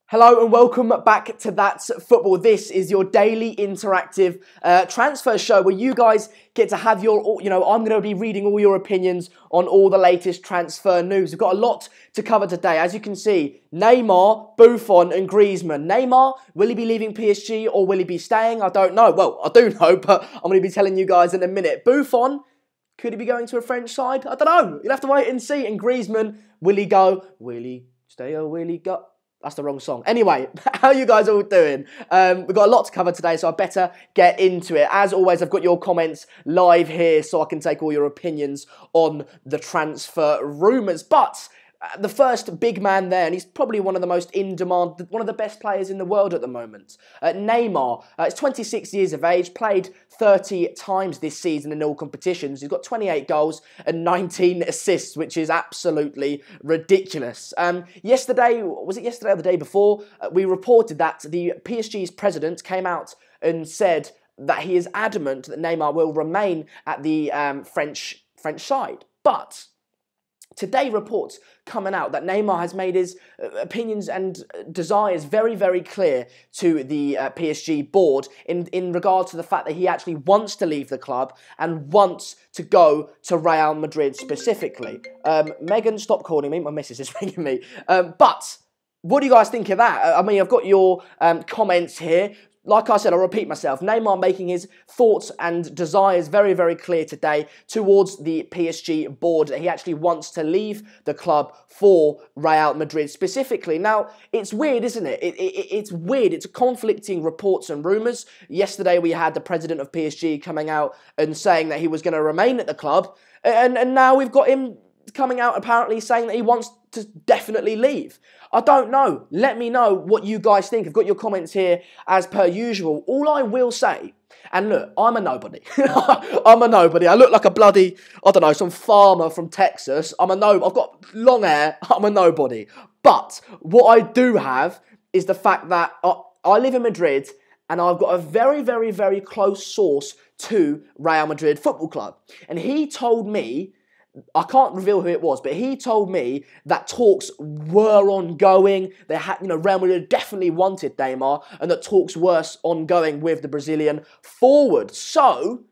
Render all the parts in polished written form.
Hello and welcome back to That's Football. This is your daily interactive transfer show where you guys get to have your, I'm going to be reading all your opinions on all the latest transfer news. We've got a lot to cover today. As you can see, Neymar, Buffon and Griezmann. Neymar, will he be leaving PSG or will he be staying? I don't know. Well, I do know, but I'm going to be telling you guys in a minute. Buffon, could he be going to a French side? I don't know. You'll have to wait and see. And Griezmann, will he go? Will he stay or will he go? That's the wrong song. Anyway, how are you guys all doing? We've got a lot to cover today, so I better get into it. As always, I've got your comments live here so I can take all your opinions on the transfer rumours. But the first big man there, and he's probably one of the most in-demand, one of the best players in the world at the moment. Neymar, he's 26 years of age, played 30 times this season in all competitions. He's got 28 goals and 19 assists, which is absolutely ridiculous. Yesterday, was it yesterday or the day before, we reported that the PSG's president came out and said that he is adamant that Neymar will remain at the French side. But today, reports coming out that Neymar has made his opinions and desires very, very clear to the PSG board in regard to the fact that he actually wants to leave the club and wants to go to Real Madrid specifically. Megan, stop calling me. My missus is ringing me. But what do you guys think of that? I mean, I've got your comments here. Like I said, I'll repeat myself, Neymar making his thoughts and desires very, very clear today towards the PSG board that he actually wants to leave the club for Real Madrid specifically. Now, it's weird, isn't it? It's weird. It's conflicting reports and rumours. Yesterday, we had the president of PSG coming out and saying that he was going to remain at the club. And now we've got him coming out apparently saying that he wants to definitely leave. I don't know. Let me know what you guys think. I've got your comments here as per usual. All I will say, and look, I'm a nobody. I'm a nobody. I look like a bloody, I don't know, some farmer from Texas. I've got long hair. I'm a nobody. But what I do have is the fact that I live in Madrid and I've got a very, very, very close source to Real Madrid Football Club. And he told me, I can't reveal who it was, but he told me that talks were ongoing. They had, Real Madrid definitely wanted Neymar, and that talks were ongoing with the Brazilian forward. So,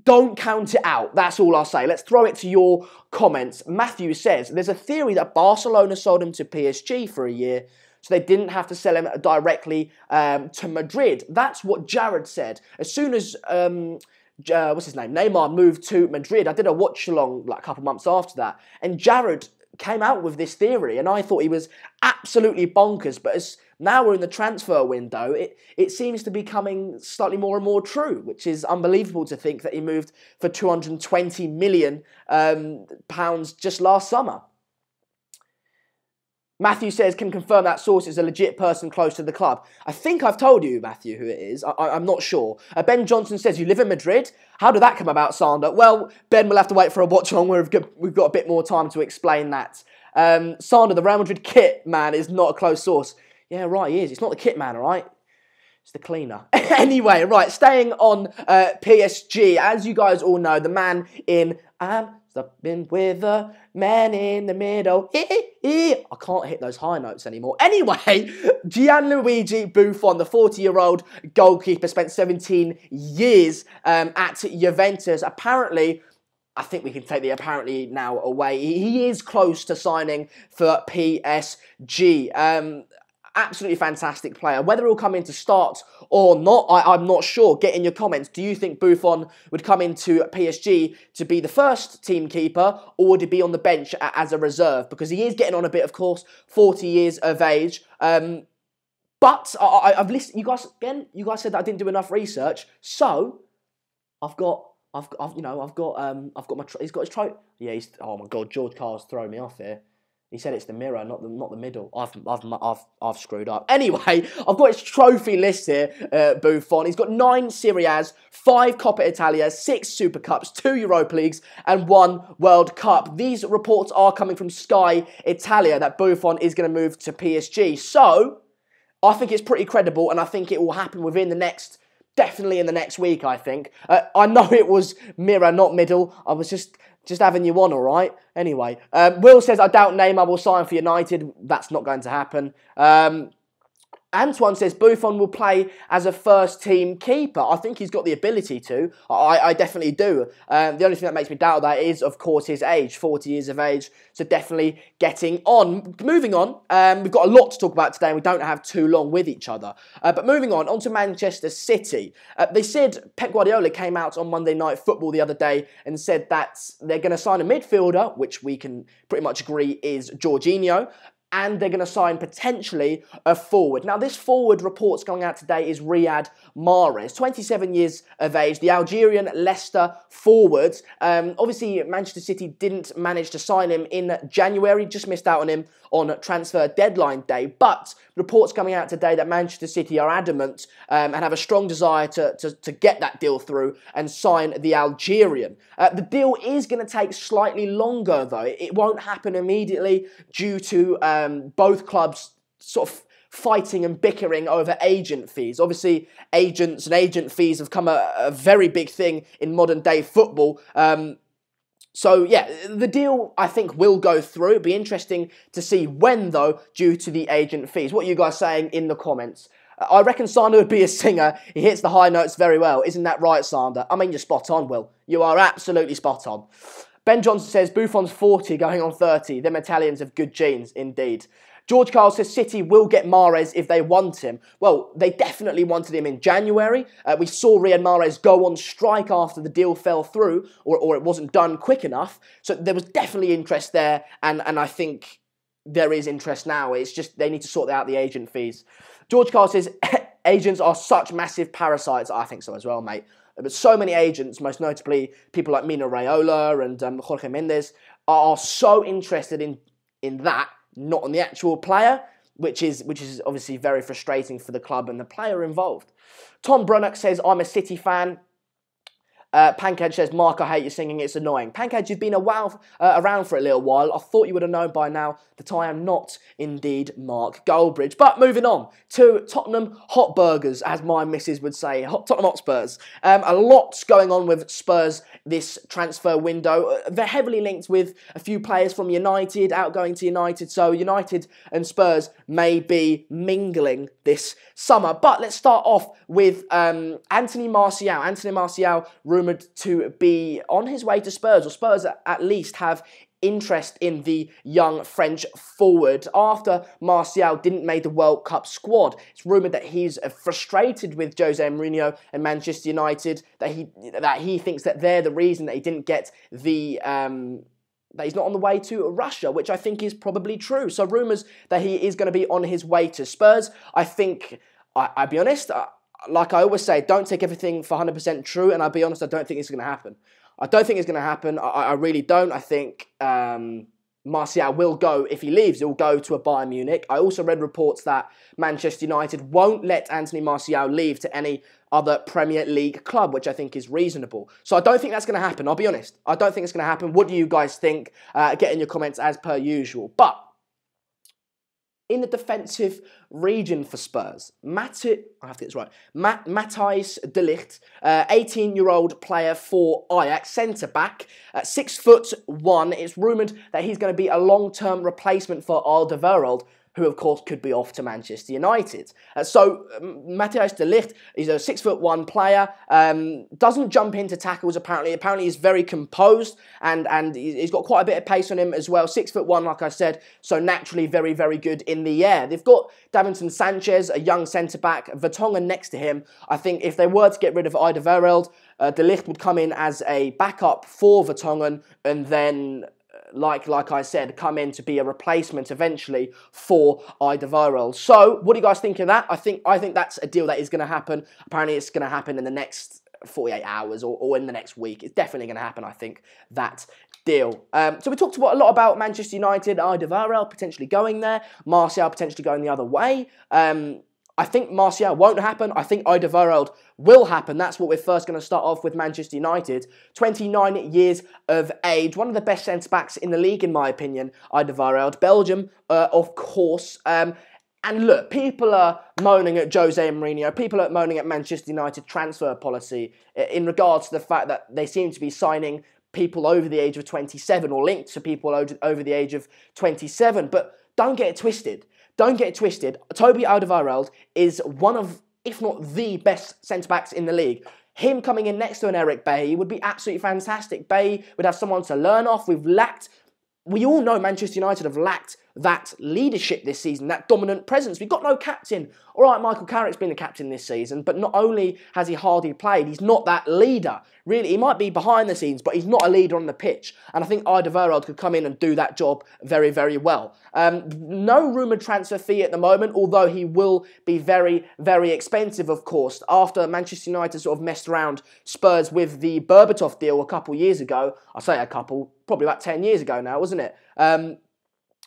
don't count it out. That's all I'll say. Let's throw it to your comments. Matthew says, there's a theory that Barcelona sold him to PSG for a year, so they didn't have to sell him directly to Madrid. That's what Jared said. As soon as what's his name? Neymar moved to Madrid. I did a watch along like a couple months after that, and Jared came out with this theory, and I thought he was absolutely bonkers. But as now we're in the transfer window, it seems to be coming slightly more and more true, which is unbelievable to think that he moved for £220 million just last summer. Matthew says, can confirm that source is a legit person close to the club. I think I've told you, Matthew, who it is. I'm not sure. Ben Johnson says, you live in Madrid? How did that come about, Sander? Well, Ben will have to wait for a watch on where we've got a bit more time to explain that. Sander, the Real Madrid kit man is not a close source. Yeah, right, he is. It's not the kit man, all right? It's the cleaner. Anyway, right, staying on PSG. As you guys all know, the man in Been with the man in the middle. I can't hit those high notes anymore. Anyway, Gianluigi Buffon, the 40-year-old goalkeeper, spent 17 years at Juventus. Apparently, I think we can take the apparently now away. He is close to signing for PSG. Absolutely fantastic player. Whether he'll come in to start or not, I'm not sure. Get in your comments. Do you think Buffon would come into PSG to be the first team keeper, or would he be on the bench as a reserve? Because he is getting on a bit, of course, 40 years of age. But I've listened. You guys said that I didn't do enough research, so I've got my. He's got his trophy. Yeah. Oh my God, George Carr's throwing me off here. He said it's the mirror, not the middle. I've screwed up. Anyway, I've got his trophy list here, Buffon. He's got 9 Serie A's, 5 Coppa Italia, 6 Super Cups, 2 Europa Leagues, and 1 World Cup. These reports are coming from Sky Italia that Buffon is going to move to PSG. So, I think it's pretty credible, and I think it will happen definitely in the next week, I think. I know it was mirror, not middle. I was just Just having you on, all right? Anyway, Will says, I doubt Neymar will sign for United. That's not going to happen. Antoine says Buffon will play as a first-team keeper. I think he's got the ability to. I definitely do. The only thing that makes me doubt that is, of course, his age. 40 years of age. So definitely getting on. Moving on. We've got a lot to talk about today and we don't have too long with each other. But moving on to Manchester City. They said Pep Guardiola came out on Monday Night Football the other day and said that they're going to sign a midfielder, which we can pretty much agree is Jorginho. And they're going to sign potentially a forward. Now, this forward reports going out today is Riyad Mahrez, 27 years of age, the Algerian Leicester forward. Obviously, Manchester City didn't manage to sign him in January, just missed out on him on transfer deadline day. But reports coming out today that Manchester City are adamant and have a strong desire to get that deal through and sign the Algerian. The deal is going to take slightly longer, though. It won't happen immediately due to both clubs sort of fighting and bickering over agent fees. Obviously, agents and agent fees have become a very big thing in modern day football. So, yeah, the deal, I think, will go through. It'll be interesting to see when, though, due to the agent fees. What are you guys saying in the comments? I reckon Sander would be a singer. He hits the high notes very well. Isn't that right, Sander? I mean, you're spot on, Will. You are absolutely spot on. Ben Johnson says, Buffon's 40, going on 30. Them Italians have good genes, indeed. George Carl says City will get Mahrez if they want him. Well, they definitely wanted him in January. We saw Riyad Mahrez go on strike after the deal fell through, or it wasn't done quick enough. So there was definitely interest there, and I think there is interest now. It's just they need to sort out the agent fees. George Carl says agents are such massive parasites. I think so as well, mate. But so many agents, most notably people like Mino Raiola and Jorge Mendes, are so interested in that, not on the actual player, which is obviously very frustrating for the club and the player involved. Tom Brunnock says, I'm a City fan. Pankaj says, Mark, I hate your singing, it's annoying. Pankaj, you've been around for a little while. I thought you would have known by now that I am not indeed Mark Goldbridge. But moving on to Tottenham Hot Burgers, as my missus would say, Tottenham Hotspurs. A lot's going on with Spurs this transfer window. They're heavily linked with a few players from United, outgoing to United, so United and Spurs may be mingling this summer. But let's start off with Anthony Martial. Anthony Martial rumoured to be on his way to Spurs, or Spurs at least have interest in the young French forward after Martial didn't make the World Cup squad. It's rumoured that he's frustrated with Jose Mourinho and Manchester United, that he thinks that they're the reason that he didn't get the that he's not on the way to Russia, which I think is probably true. So rumours that he is going to be on his way to Spurs. I think, I'll be honest, like I always say, don't take everything for 100% true, and I'll be honest, I don't think it's going to happen. I don't think it's going to happen. I really don't. I think Martial will go, if he leaves, he'll go to a Bayern Munich. I also read reports that Manchester United won't let Anthony Martial leave to any other Premier League club, which I think is reasonable. So I don't think that's going to happen, I'll be honest. I don't think it's going to happen. What do you guys think? Get in your comments as per usual. But in the defensive region for Spurs, I have to get this right, Matthijs de Ligt, 18-year-old player for Ajax, centre-back, 6'1". It's rumoured that he's going to be a long-term replacement for Alderweireld, who of course could be off to Manchester United. So Matthijs de Ligt is a 6'1" player, doesn't jump into tackles apparently. Apparently he's very composed and he's got quite a bit of pace on him as well. 6'1", like I said, so naturally very, very good in the air. They've got Davinson Sanchez, a young centre-back, Vertonghen next to him. I think if they were to get rid of Alderweireld, de Ligt would come in as a backup for Vertonghen and then like I said, come in to be a replacement eventually for Alderweireld. So, what do you guys think of that? I think that's a deal that is going to happen. Apparently, it's going to happen in the next 48 hours or in the next week. It's definitely going to happen, I think, that deal. So we talked a lot about Manchester United, Alderweireld potentially going there, Martial potentially going the other way. I think Martial won't happen. I think Alderweireld will happen. That's what we're first going to start off with Manchester United. 29 years of age. One of the best centre-backs in the league, in my opinion, Alderweireld. Belgium, of course. And look, people are moaning at Jose Mourinho. People are moaning at Manchester United transfer policy in regards to the fact that they seem to be signing people over the age of 27 or linked to people over the age of 27. But don't get it twisted. Don't get it twisted. Toby Alderweireld is one of, if not the best centre-backs in the league. Him coming in next to an Eric Bailly would be absolutely fantastic. Bailly would have someone to learn off. We all know Manchester United have lacked that leadership this season, that dominant presence. We've got no captain. All right, Michael Carrick's been the captain this season, but not only has he hardly played, he's not that leader. Really, he might be behind the scenes, but he's not a leader on the pitch. And I think Alderweireld could come in and do that job very, very well. No rumoured transfer fee at the moment, although he will be very, very expensive, of course. After Manchester United sort of messed around Spurs with the Berbatov deal a couple years ago, I say a couple, probably about 10 years ago now, wasn't it?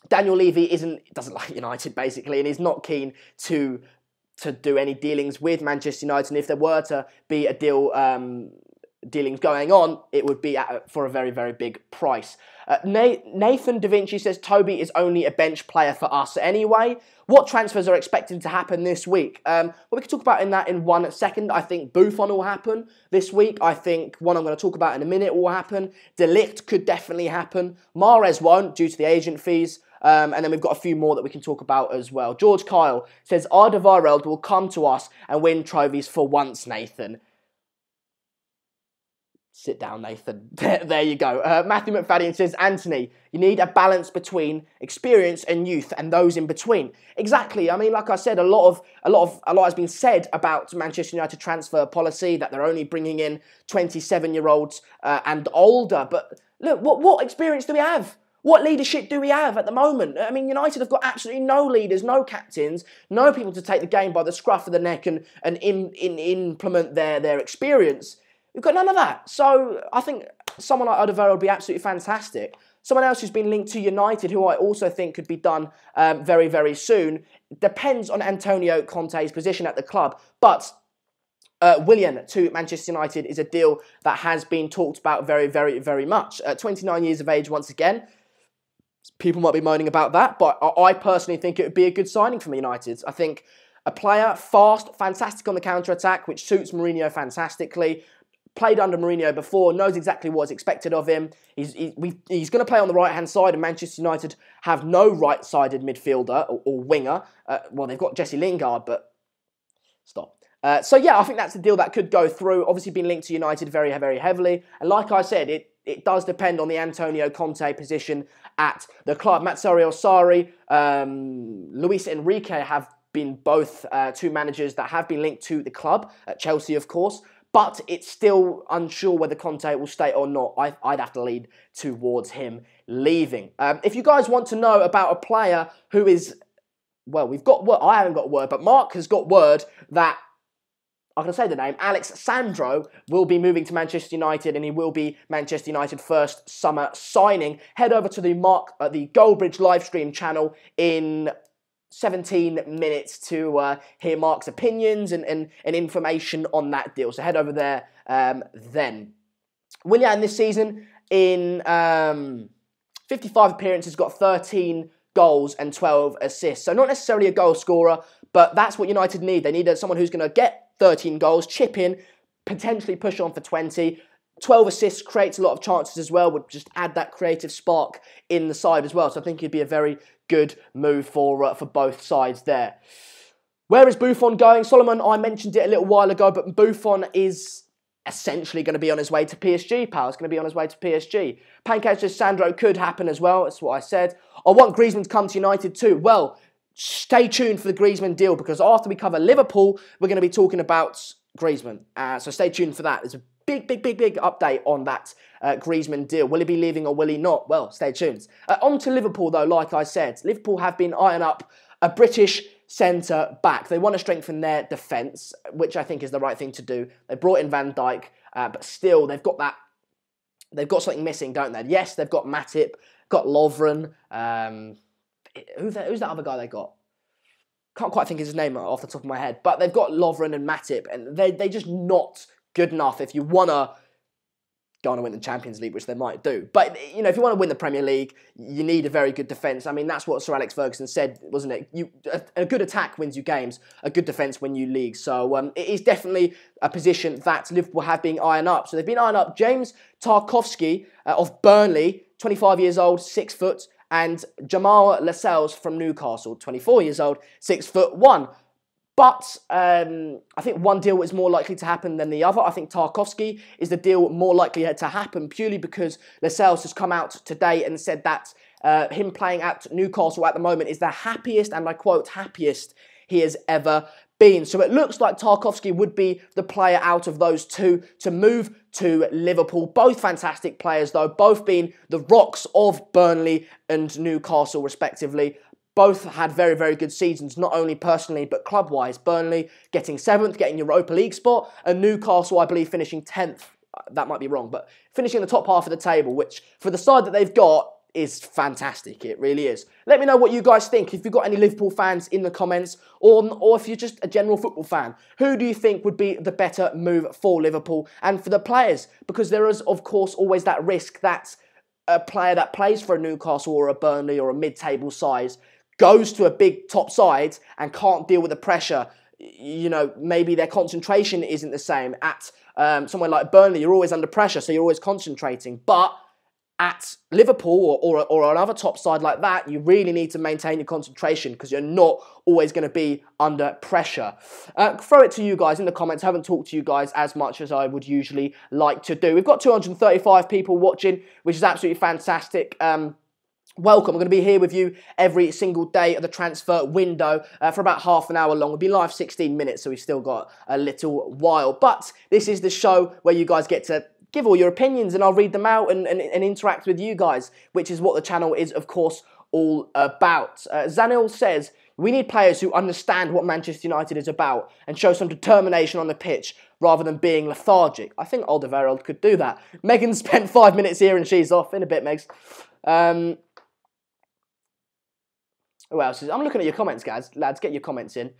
Daniel Levy doesn't like United, basically, and is not keen to do any dealings with Manchester United. And if there were to be a dealings going on, it would be for a very, very big price. Nathan Da Vinci says Toby is only a bench player for us anyway. What transfers are expected to happen this week? Well, we can talk about that in 1 second. I think Buffon will happen this week. I think one I'm going to talk about in a minute will happen. De Ligt could definitely happen. Mahrez won't due to the agent fees. And then we've got a few more that we can talk about as well. George Kyle says Alderweireld will come to us and win trophies for once, Nathan. Sit down, Nathan. There you go. Matthew McFadden says, Anthony, you need a balance between experience and youth and those in between. Exactly. I mean, like I said, a lot has been said about Manchester United transfer policy, that they're only bringing in 27-year-olds and older. But look, what experience do we have? What leadership do we have at the moment? I mean, United have got absolutely no leaders, no captains, no people to take the game by the scruff of the neck and implement their experience. We've got none of that. So I think someone like Alderweireld would be absolutely fantastic. Someone else who's been linked to United, who I also think could be done very, very soon, depends on Antonio Conte's position at the club. But Willian to Manchester United is a deal that has been talked about very, very, very much. 29 years of age once again. People might be moaning about that, but I personally think it would be a good signing for United. I think a player, fast, fantastic on the counter-attack, which suits Mourinho fantastically. Played under Mourinho before, knows exactly what's expected of him. He's going to play on the right-hand side, and Manchester United have no right-sided midfielder or winger. Well, they've got Jesse Lingard, but stop. So yeah, I think that's the deal that could go through. Obviously been linked to United very, very heavily. And like I said, it does depend on the Antonio Conte position at the club. Matsuri Osari, Luis Enrique have been both two managers that have been linked to the club, at Chelsea of course. But it's still unsure whether Conte will stay or not. I'd have to lean towards him leaving. If you guys want to know about a player who is, well, I haven't got word, but Mark has got word that, I'm going to say the name, Alex Sandro will be moving to Manchester United, and he will be Manchester United first summer signing. Head over to the Goldbridge livestream channel in 17 minutes to hear Mark's opinions and information on that deal. So head over there then. Willian this season in 55 appearances, got 13 goals and 12 assists. So not necessarily a goal scorer, but that's what United need. They need someone who's going to get 13 goals, chip in, potentially push on for 20. 12 assists, creates a lot of chances as well, would just add that creative spark in the side as well. So I think it'd be a very good move for both sides there. Where is Buffon going? Solomon, I mentioned it a little while ago, but Buffon is essentially going to be on his way to PSG, pal. It's going to be on his way to PSG. Pancake says Sandro could happen as well. That's what I said. I want Griezmann to come to United too. Well, stay tuned for the Griezmann deal, because after we cover Liverpool, we're going to be talking about Griezmann. So stay tuned for that. There's a big update on that Griezmann deal. Will he be leaving or will he not? Well, stay tuned. On to Liverpool, though, like I said. Liverpool have been eyeing up a British centre-back. They want to strengthen their defence, which I think is the right thing to do. They brought in Van Dijk, but still, they've got something missing, don't they? Yes, they've got Matip, got Lovren. Who's that other guy they got? Can't quite think of his name off the top of my head. But they've got Lovren and Matip, and they're just not good enough if you want to go on and win the Champions League, which they might do. But, you know, if you want to win the Premier League, you need a very good defence. I mean, that's what Sir Alex Ferguson said, wasn't it? A good attack wins you games, a good defence wins you leagues. So it is definitely a position that Liverpool have been eyeing up. So they've been eyeing up James Tarkowski of Burnley, 25 years old, 6 foot, and Jamal Lascelles from Newcastle, 24 years old, 6'1". But I think one deal is more likely to happen than the other. I think Tarkowski is the deal more likely to happen purely because Lascelles has come out today and said that him playing at Newcastle at the moment is the happiest, and I quote, happiest he has ever been. So it looks like Tarkowski would be the player out of those two to move to Liverpool. Both fantastic players though, both being the rocks of Burnley and Newcastle respectively. Both had very, very good seasons, not only personally, but club-wise. Burnley getting 7th, getting Europa League spot, and Newcastle, I believe, finishing 10th. That might be wrong, but finishing in the top half of the table, which, for the side that they've got, is fantastic. It really is. Let me know what you guys think. If you've got any Liverpool fans in the comments, or if you're just a general football fan, who do you think would be the better move for Liverpool and for the players? Because there is, of course, always that risk that a player that plays for a Newcastle or a Burnley or a mid-table side goes to a big top side and can't deal with the pressure. You know, maybe their concentration isn't the same. At somewhere like Burnley, you're always under pressure, so you're always concentrating. But at Liverpool or another top side like that, you really need to maintain your concentration because you're not always going to be under pressure. Throw it to you guys in the comments. I haven't talked to you guys as much as I would usually like to do. We've got 235 people watching, which is absolutely fantastic. Welcome. I'm going to be here with you every single day of the transfer window for about half an hour long. We'll be live 16 minutes, so we've still got a little while. But this is the show where you guys get to give all your opinions and I'll read them out and interact with you guys, which is what the channel is, of course, all about. Zanil says, we need players who understand what Manchester United is about and show some determination on the pitch rather than being lethargic. I think Alderweireld could do that. Megan spent 5 minutes here and she's off. In a bit, Megs. Who else is? I'm looking at your comments, guys. Lads, get your comments in.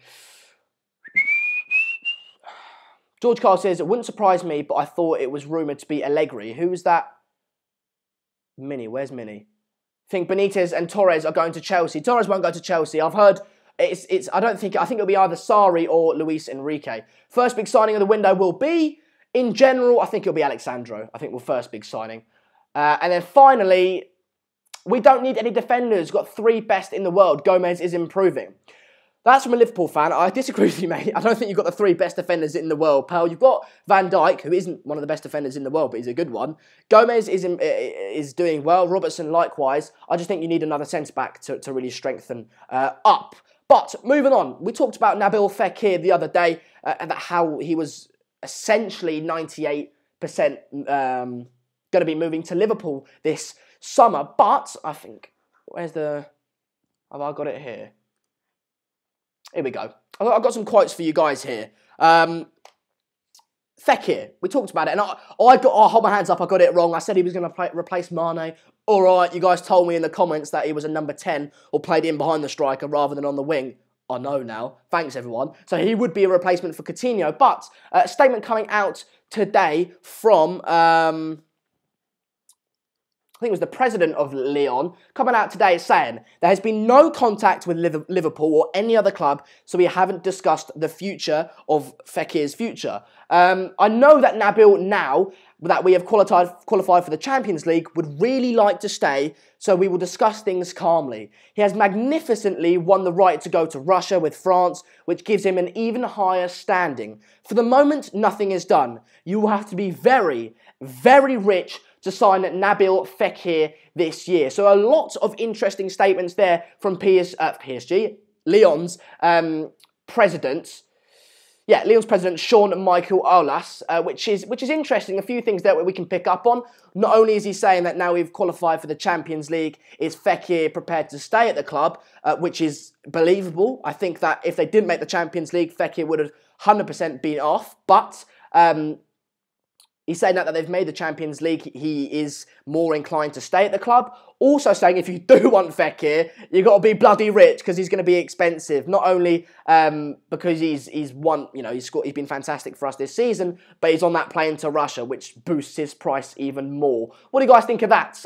George Carl says, it wouldn't surprise me, but I thought it was rumoured to be Allegri. Who is that? Mini. Where's Mini? I think Benitez and Torres are going to Chelsea. Torres won't go to Chelsea. I've heard I think it'll be either Sarri or Luis Enrique. First big signing of the window will be, in general, I think it'll be Alexandro. I think we'll first big signing. And then finally, we don't need any defenders. Got 3 best in the world. Gomez is improving. That's from a Liverpool fan. I disagree with you, mate. I don't think you've got the 3 best defenders in the world, pal. You've got Van Dijk, who isn't one of the best defenders in the world, but he's a good one. Gomez is doing well. Robertson, likewise. I just think you need another centre-back to really strengthen up. But moving on, we talked about Nabil Fekir the other day, and how he was essentially 98% going to be moving to Liverpool this summer. But I think, have I got it here? Here we go. I've got some quotes for you guys here. Fekir, we talked about it, and I'll hold my hands up, I got it wrong. I said he was going to replace Mane. All right, you guys told me in the comments that he was a number 10 or played in behind the striker rather than on the wing. I know now. Thanks, everyone. So he would be a replacement for Coutinho. But a statement coming out today from I think it was the president of Lyon, coming out today saying there has been no contact with Liverpool or any other club, so we haven't discussed the future of Fekir's future. I know that Nabil, now that we have qualified for the Champions League, would really like to stay, so we will discuss things calmly. He has magnificently won the right to go to Russia with France, which gives him an even higher standing. For the moment, nothing is done. You will have to be very, very rich to sign Nabil Fekir this year. So a lot of interesting statements there from PSG, Lyon's president. Yeah, Lyon's president, Jean-Michel Aulas, which is interesting. A few things there we can pick up on. Not only is he saying that now we've qualified for the Champions League, is Fekir prepared to stay at the club, which is believable. I think that if they didn't make the Champions League, Fekir would have 100% been off. But He's saying that they've made the Champions League. He is more inclined to stay at the club. Also saying if you do want Fekir, you've got to be bloody rich because he's going to be expensive. Not only because he's won, he's been fantastic for us this season, but he's on that plane to Russia, which boosts his price even more. What do you guys think of that?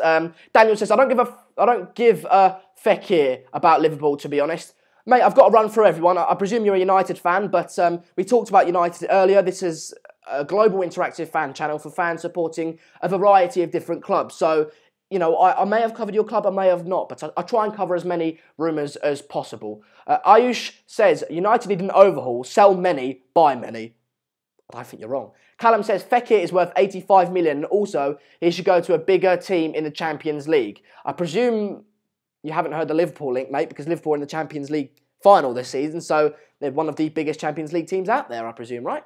Daniel says, I don't give a Fekir about Liverpool, to be honest. Mate, I've got to run through everyone. I presume you're a United fan, but we talked about United earlier. This is a global interactive fan channel for fans supporting a variety of different clubs. So, I may have covered your club, I may have not, but I try and cover as many rumours as possible. Ayush says, United need an overhaul, sell many, buy many. I think you're wrong. Callum says, Fekir is worth 85 million, and also he should go to a bigger team in the Champions League. I presume you haven't heard the Liverpool link, mate, because Liverpool are in the Champions League final this season, so they're one of the biggest Champions League teams out there, I presume, right?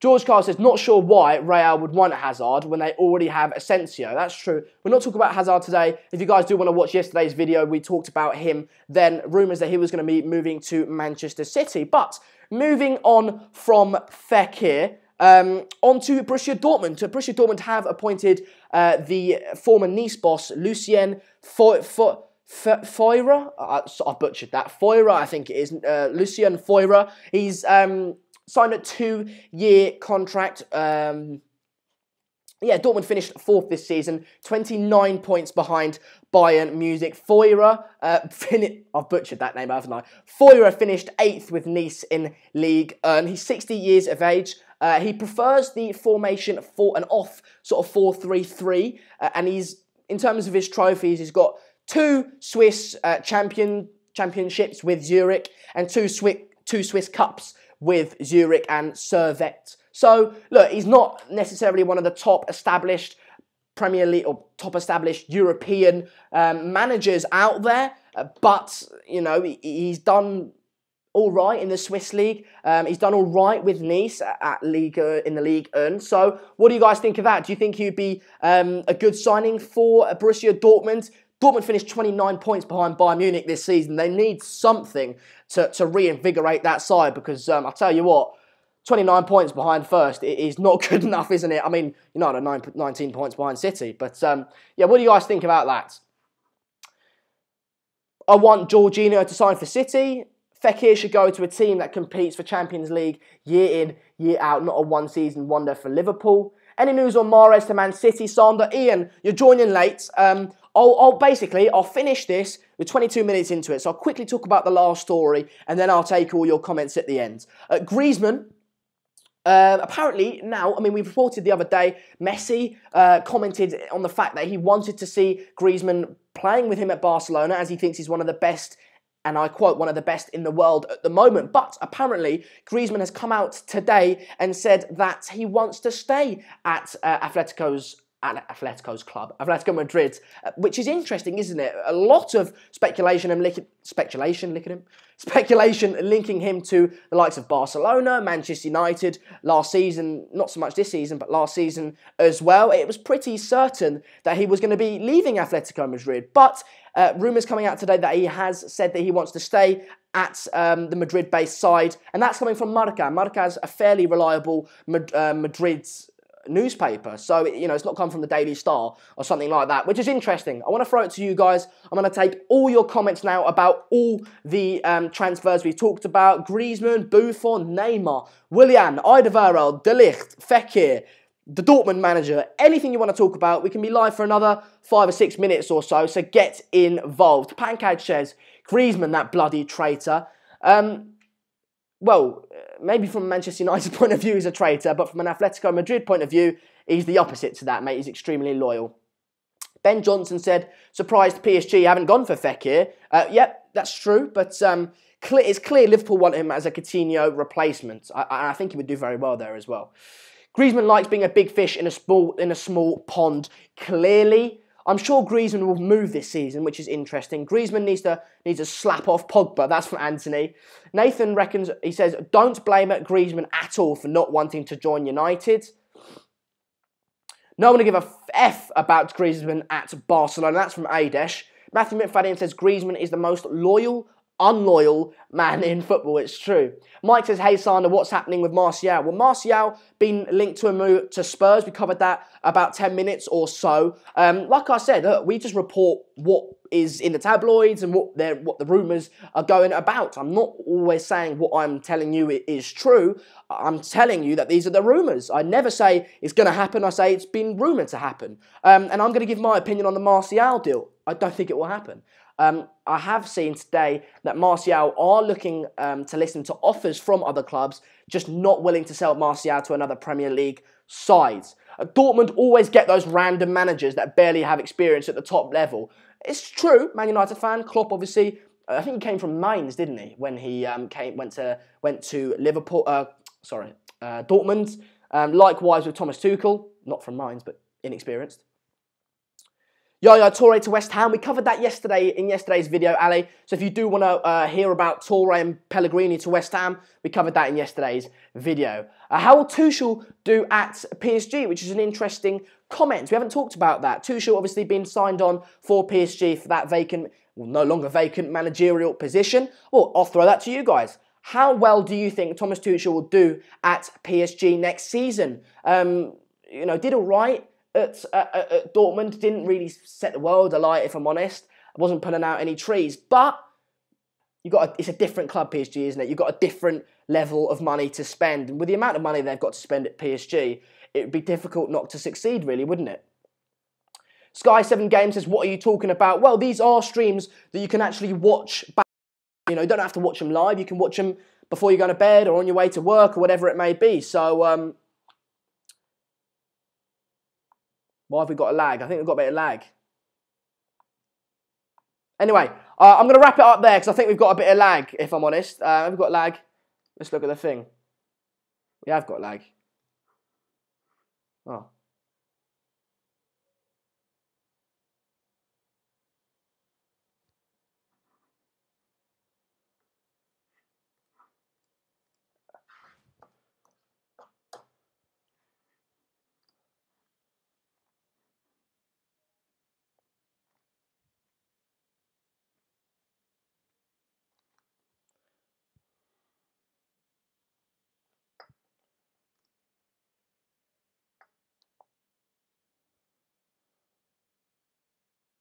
George Carl says, not sure why Real would want Hazard when they already have Asensio. That's true. We're not talking about Hazard today. If you guys do want to watch yesterday's video, we talked about him then. Rumours that he was going to be moving to Manchester City. But moving on from Fekir, on to Borussia Dortmund. Borussia Dortmund have appointed the former Nice boss, Lucien Feurer. I've butchered that. Feurer, I think it is. Lucien Feurer. He's signed a 2-year contract. Dortmund finished 4th this season, 29 points behind Bayern Munich. Feurer, I've butchered that name, haven't I? Feurer finished 8th with Nice in League 1. He's 60 years of age. He prefers the formation for an off sort of 4-3-3, and in terms of his trophies, he's got 2 Swiss championships with Zurich and 2 Swiss Cups with Zurich and Servette. So, look, he's not necessarily one of the top established Premier League or top established European managers out there, but, he's done all right in the Swiss League. He's done all right with Nice in the League 1. So, what do you guys think of that? Do you think he'd be a good signing for Borussia Dortmund? Dortmund finished 29 points behind Bayern Munich this season. They need something to reinvigorate that side because I'll tell you what, 29 points behind first is not good enough, isn't it? I mean, 19 points behind City. But, what do you guys think about that? I want Jorginho to sign for City. Fekir should go to a team that competes for Champions League year in, year out, not a one-season wonder for Liverpool. Any news on Mahrez to Man City, Sander? Ian, you're joining late. I'll finish this. We're 22 minutes into it, so I'll quickly talk about the last story, and then I'll take all your comments at the end. Griezmann, apparently now, we reported the other day, Messi commented on the fact that he wanted to see Griezmann playing with him at Barcelona, as he thinks he's one of the best, and I quote, one of the best in the world at the moment. But apparently, Griezmann has come out today and said that he wants to stay at Atletico Madrid, which is interesting, isn't it? A lot of speculation linking him to the likes of Barcelona, Manchester United last season, not so much this season, but last season as well. It was pretty certain that he was going to be leaving Atletico Madrid, but rumours coming out today that he has said that he wants to stay at the Madrid-based side, and that's coming from Marca. Marca's a fairly reliable Madrid's newspaper, so it's not come from the Daily Star or something like that, which is interesting. I want to throw it to you guys. I'm going to take all your comments now about all the transfers we've talked about: Griezmann, Buffon, Neymar, Willian, Alderweireld, De Ligt, Fekir, the Dortmund manager, anything you want to talk about. We can be live for another 5 or 6 minutes or so get involved. Pancake says, Griezmann, that bloody traitor. Maybe from a Manchester United point of view, he's a traitor, but from an Atletico Madrid point of view, he's the opposite to that, mate. He's extremely loyal. Ben Johnson said, surprised PSG haven't gone for Fekir. Yep, that's true, but it's clear Liverpool want him as a Coutinho replacement. I think he would do very well there as well. Griezmann likes being a big fish in a small pond, clearly. I'm sure Griezmann will move this season, which is interesting. Griezmann needs to slap off Pogba. That's from Anthony. Nathan reckons, he says, don't blame Griezmann at all for not wanting to join United. No one to give a F about Griezmann at Barcelona. That's from Adesh. Matthew McFadden says Griezmann is the most loyal unloyal man in football, it's true. Mike says, hey Sander, what's happening with Martial? Well, Martial been linked to a move to Spurs. We covered that about 10 minutes or so. Like I said, look, we just report what is in the tabloids and what the rumours are going about. I'm not always saying what I'm telling you is true. I'm telling you that these are the rumours. I never say it's going to happen. I say it's been rumoured to happen. And I'm going to give my opinion on the Martial deal. I don't think it will happen. I have seen today that Martial are looking to listen to offers from other clubs, just not willing to sell Martial to another Premier League side. Dortmund always get those random managers that barely have experience at the top level. It's true, Man United fan, Klopp obviously, I think he came from Mainz, didn't he, when he went to Liverpool, Dortmund. Likewise with Thomas Tuchel, not from Mainz, but inexperienced. Yaya Toure to West Ham. We covered that yesterday in yesterday's video, Ali. So if you do want to hear about Toure and Pellegrini to West Ham, we covered that in yesterday's video. How will Tuchel do at PSG, which is an interesting comment. We haven't talked about that. Tuchel obviously been signed on for PSG for that vacant, well, no longer vacant managerial position. Well, I'll throw that to you guys. How well do you think Thomas Tuchel will do at PSG next season? Did all right at Dortmund, didn't really set the world alight, if I'm honest. I wasn't pulling out any trees, but it's a different club, PSG, isn't it? You've got a different level of money to spend. And with the amount of money they've got to spend at PSG, it would be difficult not to succeed, really, wouldn't it? Sky7 Games says, what are you talking about? Well, these are streams that you can actually watch back. You don't have to watch them live. You can watch them before you go to bed or on your way to work or whatever it may be. So, why have we got a lag? I think we've got a bit of lag. Anyway, I'm going to wrap it up there because I think we've got a bit of lag, if I'm honest. Have we got lag? Let's look at the thing. We have got lag. Oh.